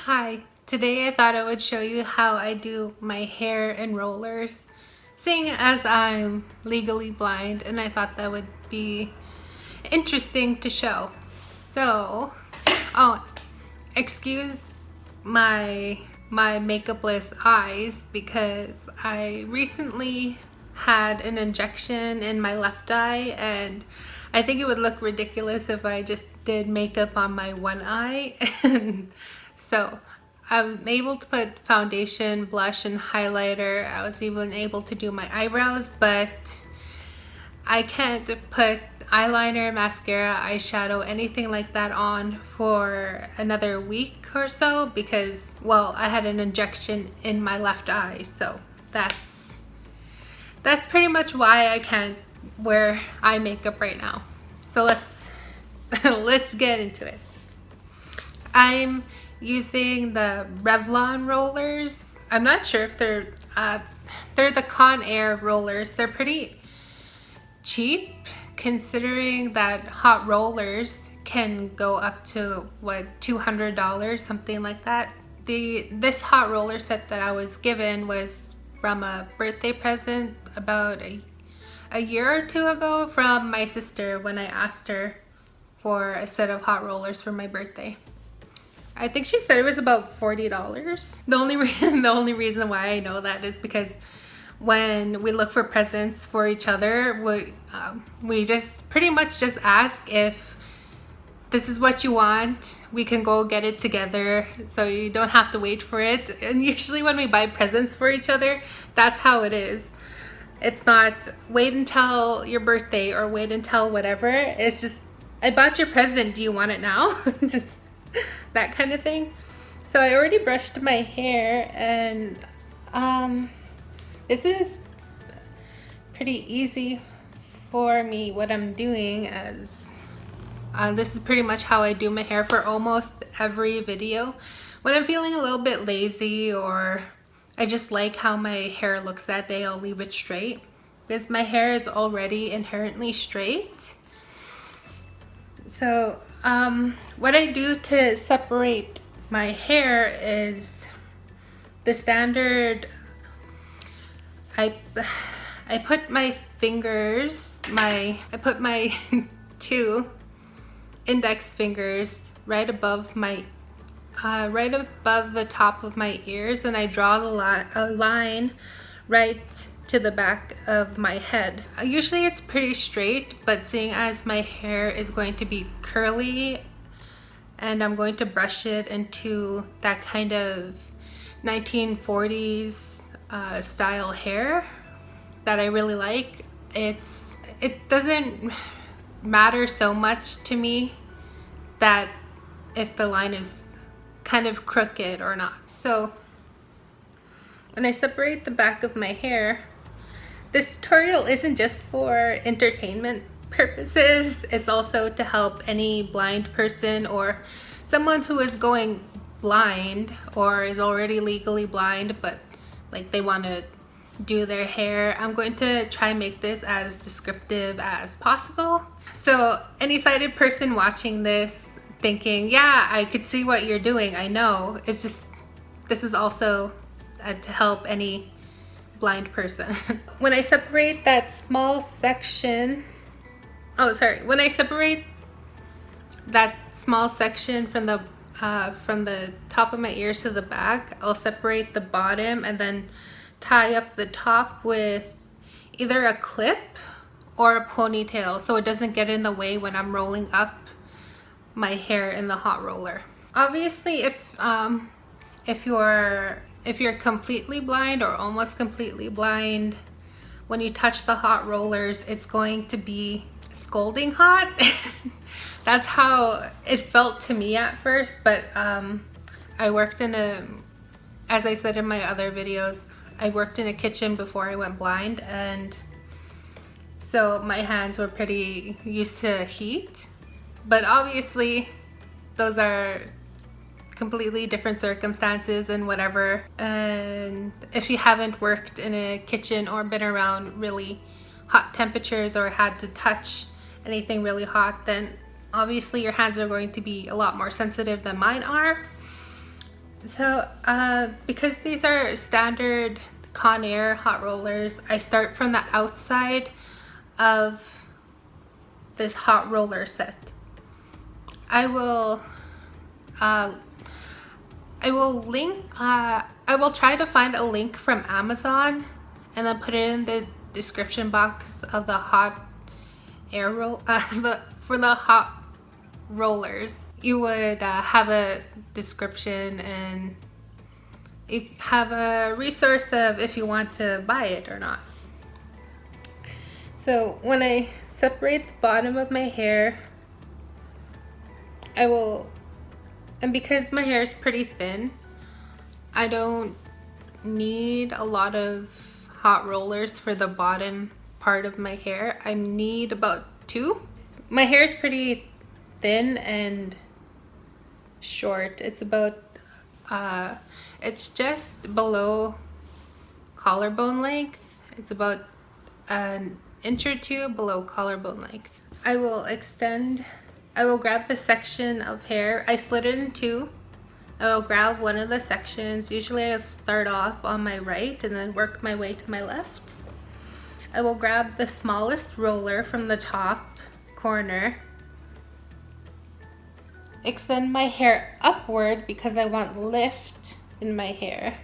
Hi, today I thought I would show you how I do my hair in rollers, seeing as I'm legally blind, and I thought that would be interesting to show. So, oh, excuse my makeupless eyes because I recently had an injection in my left eye, and I think it would look ridiculous if I just did makeup on my one eye. And so I was able to put foundation, blush, and highlighter. I was even able to do my eyebrows, but I can't put eyeliner, mascara, eyeshadow, anything like that on for another week or so because, well, I had an injection in my left eye. So that's pretty much why I can't wear eye makeup right now. So let's get into it. I'm using the Revlon rollers. I'm not sure if they're the Conair rollers. They're pretty cheap considering that hot rollers can go up to what, $200, something like that. This hot roller set that I was given was from a birthday present about a year or two ago from my sister when I asked her for a set of hot rollers for my birthday. I think she said it was about $40. The only reason why I know that is because when we look for presents for each other, we just pretty much just ask if this is what you want. We can go get it together, so you don't have to wait for it. And usually when we buy presents for each other, that's how it is. It's not wait until your birthday or wait until whatever. It's just, I bought your present, do you want it now? Just that kind of thing. So I already brushed my hair, and this is pretty easy for me what I'm doing, as this is pretty much how I do my hair for almost every video. When I'm feeling a little bit lazy or I just like how my hair looks that day, I'll leave it straight because my hair is already inherently straight. So what I do to separate my hair is the standard. I put my fingers, I put my two index fingers right above my right above the top of my ears, and I draw a line right to the back of my head. Usually it's pretty straight, but seeing as my hair is going to be curly and I'm going to brush it into that kind of 1940s style hair that I really like, it doesn't matter so much to me that if the line is kind of crooked or not. So when I separate the back of my hair, this tutorial isn't just for entertainment purposes. It's also to help any blind person or someone who is going blind or is already legally blind but like they want to do their hair. I'm going to try and make this as descriptive as possible. So any sighted person watching this thinking, yeah, I could see what you're doing, I know, it's just, this is also to help any blind person. When I separate that small section, when I separate that small section from the top of my ears to the back, I'll separate the bottom and then tie up the top with either a clip or a ponytail so it doesn't get in the way when I'm rolling up my hair in the hot roller. Obviously, if you're completely blind or almost completely blind, when you touch the hot rollers, it's going to be scalding hot. That's how it felt to me at first, but I worked as I said in my other videos, I worked in a kitchen before I went blind, and so my hands were pretty used to heat. But obviously those are completely different circumstances and whatever, and if you haven't worked in a kitchen or been around really hot temperatures or had to touch anything really hot, then obviously your hands are going to be a lot more sensitive than mine are. So because these are standard Conair hot rollers, I start from the outside of this hot roller set. I will I will try to find a link from Amazon and then put it in the description box of the hot air roll for the hot rollers. You would have a description and you have a resource of if you want to buy it or not. So when I separate the bottom of my hair, and because my hair is pretty thin, I don't need a lot of hot rollers for the bottom part of my hair. I need about 2. My hair is pretty thin and short. It's about it's just below collarbone length. It's about an inch or 2 below collarbone length. I will grab the section of hair. I split it in 2. I will grab one of the sections. Usually I'll start off on my right and then work my way to my left. I will grab the smallest roller from the top corner. Extend my hair upward because I want lift in my hair.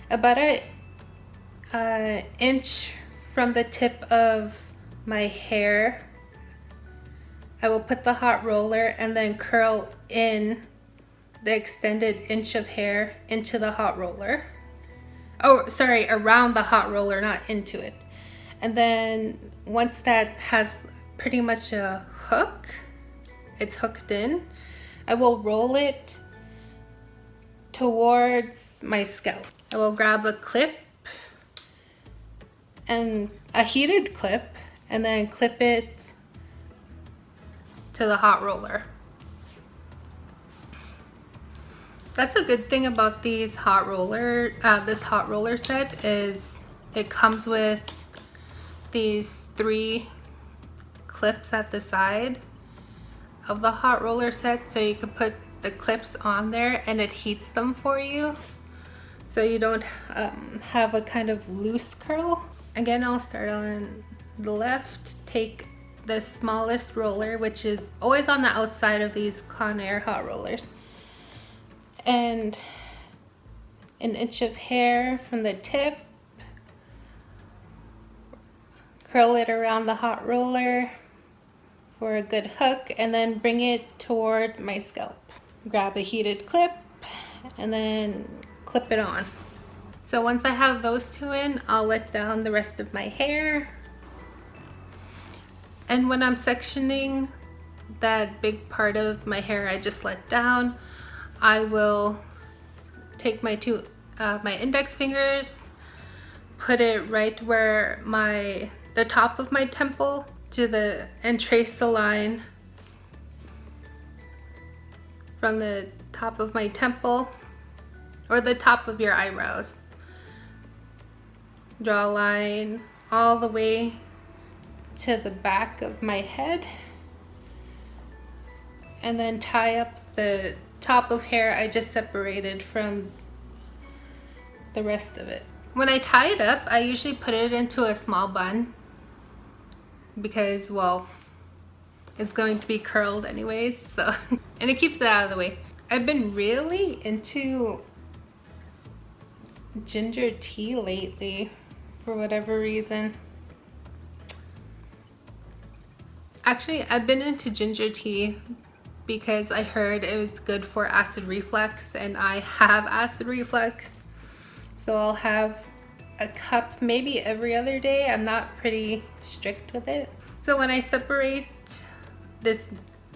About an inch from the tip of my hair, I will put the hot roller and then curl in the extended inch of hair into the hot roller. Oh, sorry, around the hot roller, not into it. And then once that has pretty much a hook, it's hooked in, I will roll it towards my scalp. I will grab a clip and a heated clip and then clip it to the hot roller. That's a good thing about these this hot roller set is it comes with these 3 clips at the side of the hot roller set, so you can put the clips on there and it heats them for you, so you don't have a kind of loose curl. Again, I'll start on the left, take the smallest roller, which is always on the outside of these Conair hot rollers, and an inch of hair from the tip, curl it around the hot roller for a good hook, and then bring it toward my scalp. Grab a heated clip and then clip it on. So once I have those 2 in, I'll let down the rest of my hair. And when I'm sectioning that big part of my hair I just let down, I will take my my index fingers, put it right where the top of my temple and trace the line from the top of my temple or the top of your eyebrows. Draw a line all the way to the back of my head and then tie up the top of hair I just separated from the rest of it. When I tie it up, I usually put it into a small bun because, well, it's going to be curled anyways, so and it keeps it out of the way. I've been really into ginger tea lately for whatever reason. Actually, I've been into ginger tea because I heard it was good for acid reflux, and I have acid reflux, so I'll have a cup maybe every other day. I'm not pretty strict with it. So when I separate this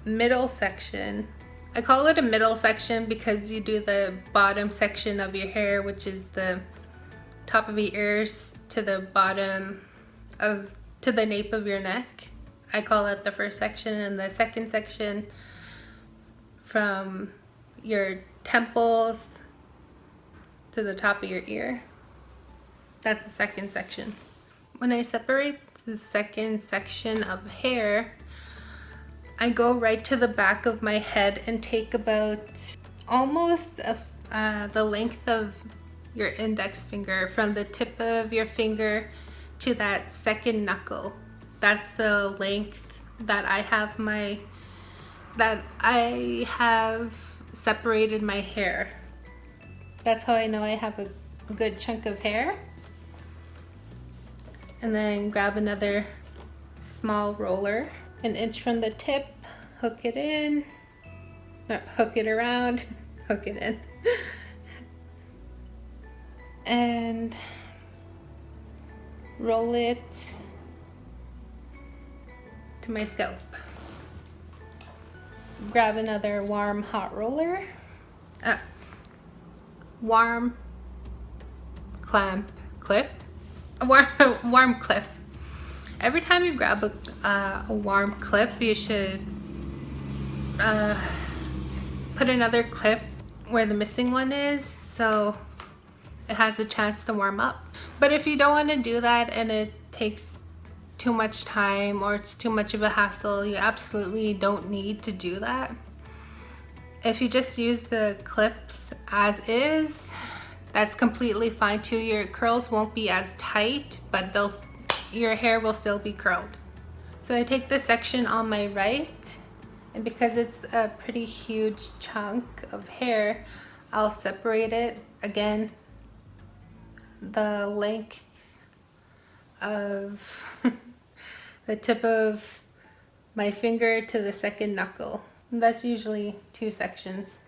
middle section, I call it a middle section because you do the bottom section of your hair, which is the top of your ears to the bottom to the nape of your neck. I call it the first section, and the second section from your temples to the top of your ear. That's the second section. When I separate the second section of hair, I go right to the back of my head and take about almost the length of your index finger, from the tip of your finger to that second knuckle. That's the length that I have separated my hair. That's how I know I have a good chunk of hair. And then grab another small roller, an inch from the tip, hook it in, no, hook it around, hook it in, and roll it to my scalp. Grab another warm hot roller, warm clamp clip, a warm clip. Every time you grab a warm clip, you should put another clip where the missing one is, so it has a chance to warm up. But if you don't want to do that and it takes too much time or it's too much of a hassle, you absolutely don't need to do that. If you just use the clips as is, that's completely fine too. Your curls won't be as tight, but your hair will still be curled. So I take this section on my right, and because it's a pretty huge chunk of hair, I'll separate it again the length of the tip of my finger to the second knuckle. And that's usually 2 sections.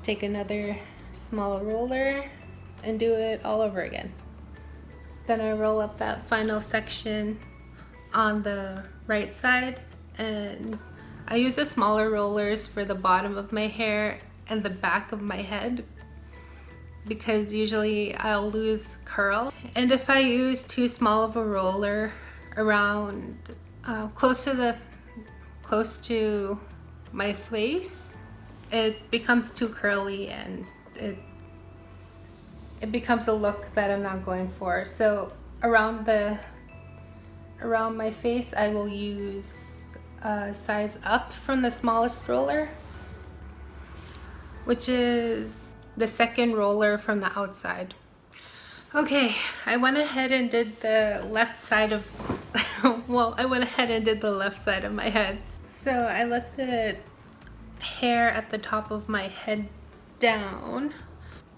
Take another small roller and do it all over again. Then I roll up that final section on the right side, and I use the smaller rollers for the bottom of my hair and the back of my head, because usually I'll lose curl. And if I use too small of a roller around close to my face, it becomes too curly and it becomes a look that I'm not going for. So around my face, I will use a size up from the smallest roller, which is the second roller from the outside. Okay, I went ahead and did the left side of well, I went ahead and did the left side of my head. So I let the hair at the top of my head down,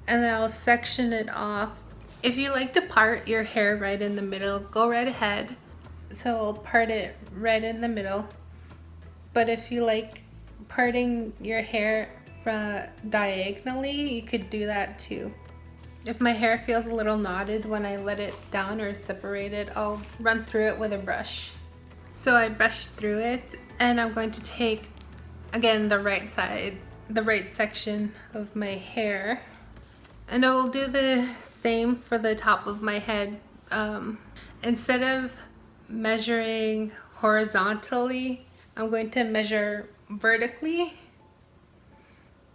and then I'll section it off. If you like to part your hair right in the middle, go right ahead. So I'll part it right in the middle. But if you like parting your hair diagonally, you could do that too. If my hair feels a little knotted when I let it down or separate it, I'll run through it with a brush. So I brushed through it, and I'm going to take, again, the right side, the right section of my hair, and I will do the same for the top of my head. Instead of measuring horizontally, I'm going to measure vertically,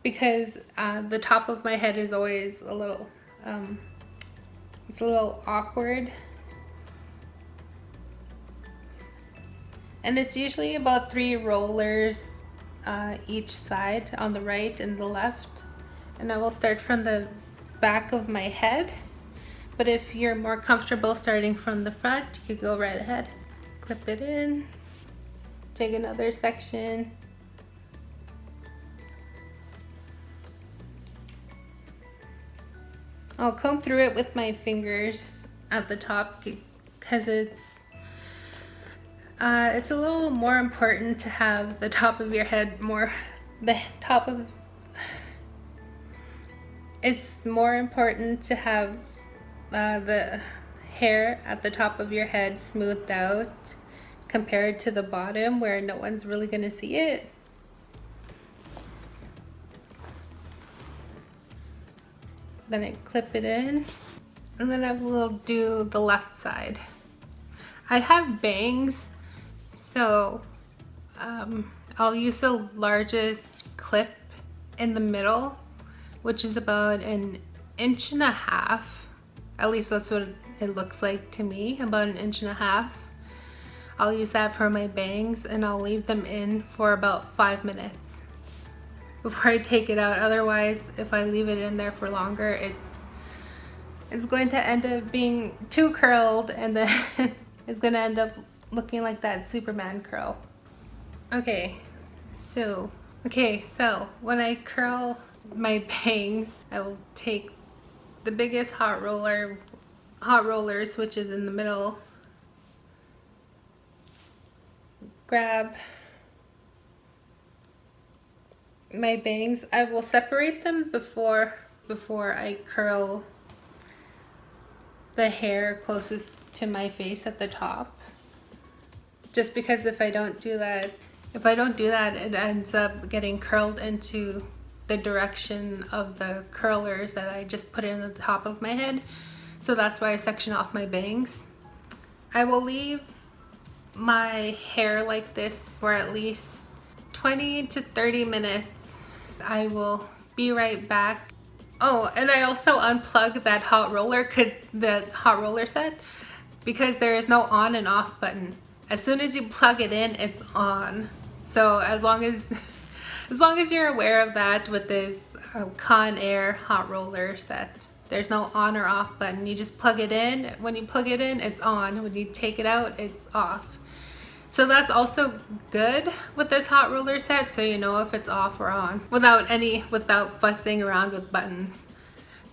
because the top of my head is always a little it's a little awkward, and it's usually about 3 rollers each side, on the right and the left. And I will start from the back of my head, but if you're more comfortable starting from the front, you could go right ahead. Clip it in, take another section, I'll comb through it with my fingers at the top, because it's a little more important to have the top of your head it's more important to have the hair at the top of your head smoothed out compared to the bottom, where no one's really gonna see it. Then I clip it in, and then I will do the left side. I have bangs, so I'll use the largest clip in the middle, which is about 1.5 inches. At least that's what it looks like to me, about 1.5 inches. I'll use that for my bangs, and I'll leave them in for about 5 minutes before I take it out. Otherwise, if I leave it in there for longer, it's going to end up being too curled, and then it's going to end up looking like that Superman curl. Okay, so when I curl my bangs, I will take the biggest hot rollers, which is in the middle, grab my bangs. I will separate them before I curl the hair closest to my face at the top, just because if I don't do that, it ends up getting curled into the direction of the curlers that I just put in at the top of my head. So that's why I section off my bangs. I will leave my hair like this for at least 20 to 30 minutes. I will be right back. Oh, and I also unplugged that hot roller, set, because there is no on and off button. As soon as you plug it in, it's on. So as long as you're aware of that with this Conair hot roller set, there's no on or off button. You just plug it in. When you plug it in, it's on. When you take it out, it's off. So that's also good with this hot roller set, so you know if it's off or on without fussing around with buttons.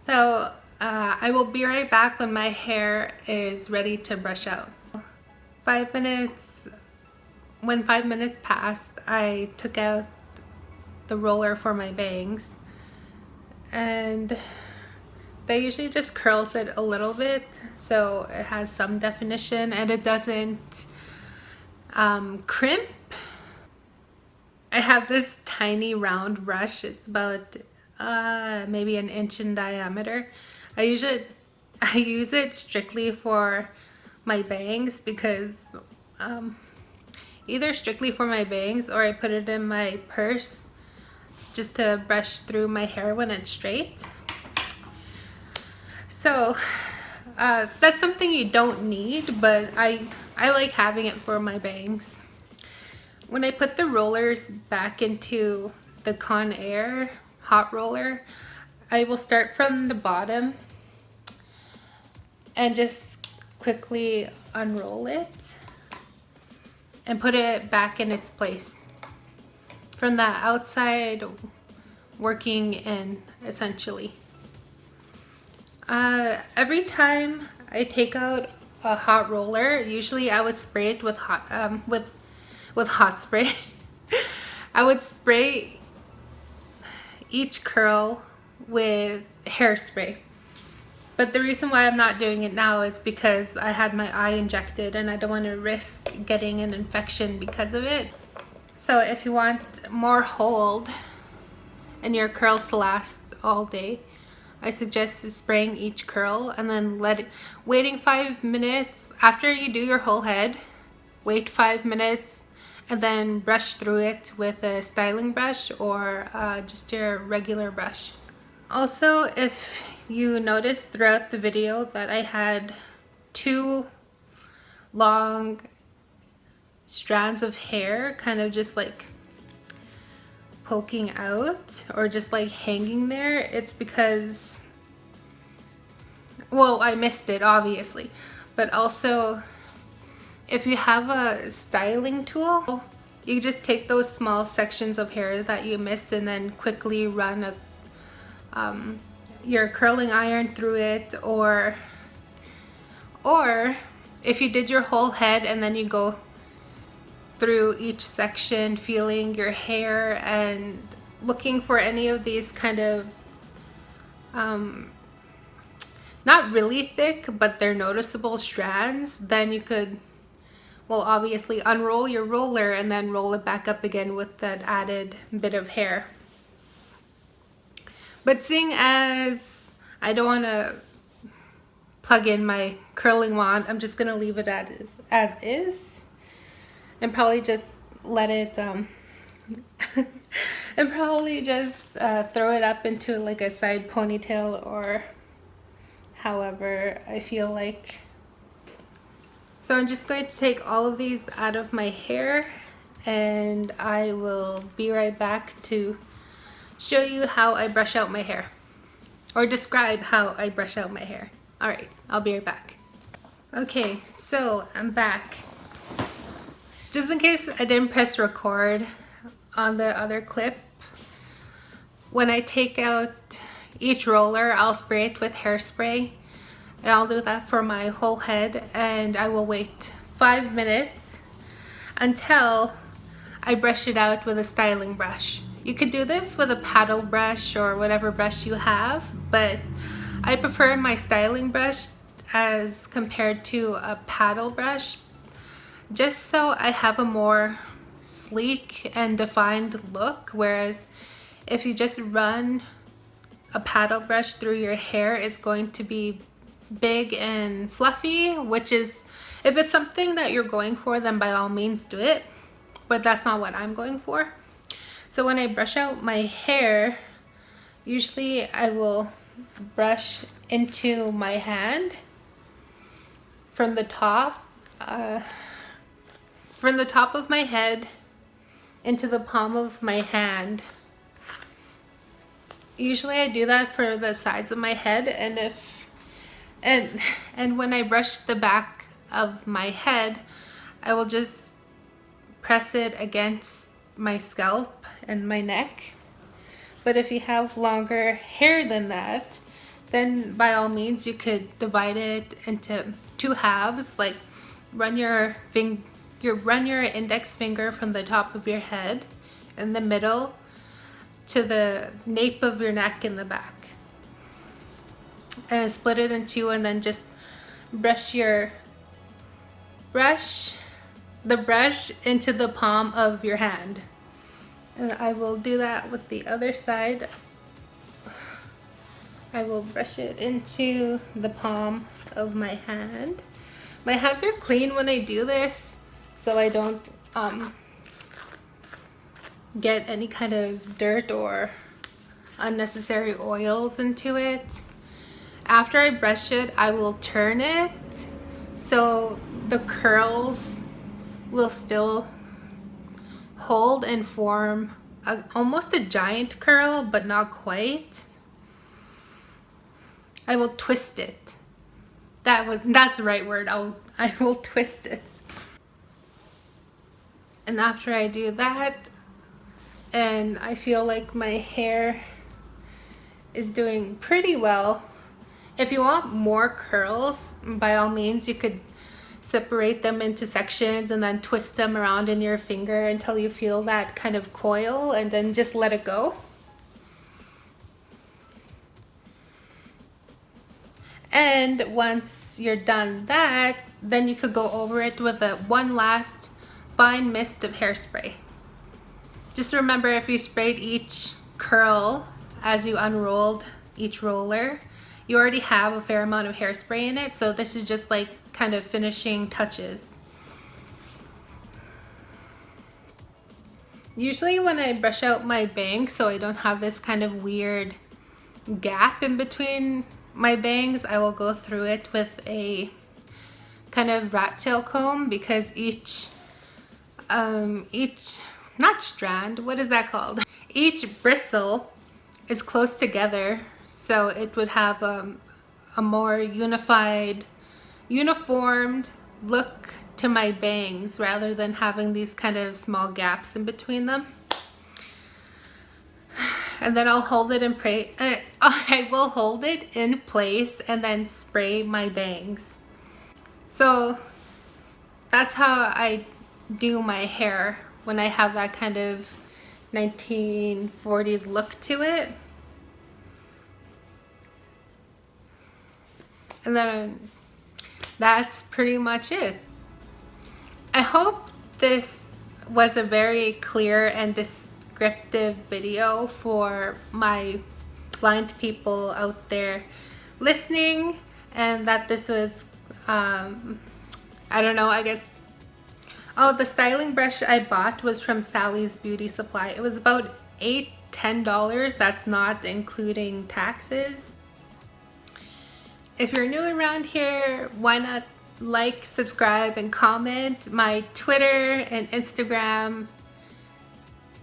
So I will be right back when my hair is ready to brush out. 5 minutes. When 5 minutes passed, I took out the roller for my bangs, and that usually just curls it a little bit so it has some definition and it doesn't crimp. I have this tiny round brush. It's about maybe an inch in diameter. I use it strictly for my bangs, because either strictly for my bangs or I put it in my purse just to brush through my hair when it's straight. So that's something you don't need, but I like having it for my bangs. When I put the rollers back into the Conair hot roller, I will start from the bottom and just quickly unroll it and put it back in its place. From the outside working in, essentially. Every time I take out a hot roller, usually I would spray it with hot spray. I would spray each curl with hairspray. But the reason why I'm not doing it now is because I had my eye injected and I don't want to risk getting an infection because of it. So if you want more hold and your curls to last all day, I suggest spraying each curl and then waiting 5 minutes. After you do your whole head, wait 5 minutes and then brush through it with a styling brush or just your regular brush. Also, if you noticed throughout the video that I had 2 long strands of hair kind of just like poking out or just like hanging there, it's because, well, I missed it obviously, but also if you have a styling tool, you just take those small sections of hair that you missed and then quickly run your curling iron through it, or if you did your whole head and then you go through each section feeling your hair and looking for any of these kind of not really thick but they're noticeable strands, then you could, well, obviously unroll your roller and then roll it back up again with that added bit of hair. But seeing as I don't want to plug in my curling wand, I'm just gonna leave it as is and probably just let it and probably just throw it up into like a side ponytail or however I feel like. So I'm just going to take all of these out of my hair, and I will be right back to show you how I brush out my hair, or describe how I brush out my hair. All right, I'll be right back. Okay, so I'm back. Just in case I didn't press record on the other clip, when I take out each roller, I'll spray it with hairspray, and I'll do that for my whole head, and I will wait 5 minutes until I brush it out with a styling brush. You could do this with a paddle brush or whatever brush you have, but I prefer my styling brush as compared to a paddle brush, just so I have a more sleek and defined look. Whereas if you just run a paddle brush through your hair, it's going to be big and fluffy, which is, if it's something that you're going for, then by all means do it, but that's not what I'm going for. So when I brush out my hair, usually I will brush into my hand from the top of my head into the palm of my hand. Usually I do that for the sides of my head, and when I brush the back of my head, I will just press it against my scalp and my neck. But if you have longer hair than that, then by all means you could divide it into 2 halves. Like run your index finger from the top of your head in the middle to the nape of your neck in the back, and split it in 2, and then just brush the brush into the palm of your hand. And I will do that with the other side. I will brush it into the palm of my hand. My hands are clean when I do this, so I don't get any kind of dirt or unnecessary oils into it. After I brush it, I will turn it so the curls will still hold and form almost a giant curl, but not quite. I will twist it. That's the right word. I will twist it. And after I do that, and I feel like my hair is doing pretty well, if you want more curls, by all means you could separate them into sections and then twist them around in your finger until you feel that kind of coil, and then just let it go. And once you're done that, then you could go over it with one last fine mist of hairspray. Just remember, if you sprayed each curl as you unrolled each roller, you already have a fair amount of hairspray in it, so this is just like kind of finishing touches. Usually when I brush out my bangs, so I don't have this kind of weird gap in between my bangs, I will go through it with a kind of rat tail comb, because each not strand, what is that called? Each bristle is close together, so it would have a more uniformed look to my bangs, rather than having these kind of small gaps in between them. And then I'll hold it in I will hold it in place and then spray my bangs. So that's how I do my hair when I have that kind of 1940s look to it. And then that's pretty much it. I hope this was a very clear and descriptive video for my blind people out there listening, and that this was, I don't know, I guess, oh, the styling brush I bought was from Sally's Beauty Supply. It was about $10. That's not including taxes. If you're new around here, why not like, subscribe, and comment. My Twitter and Instagram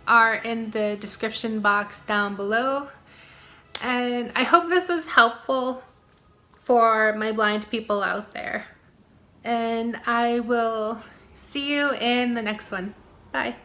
are in the description box down below. And I hope this was helpful for my blind people out there. And I will see you in the next one. Bye.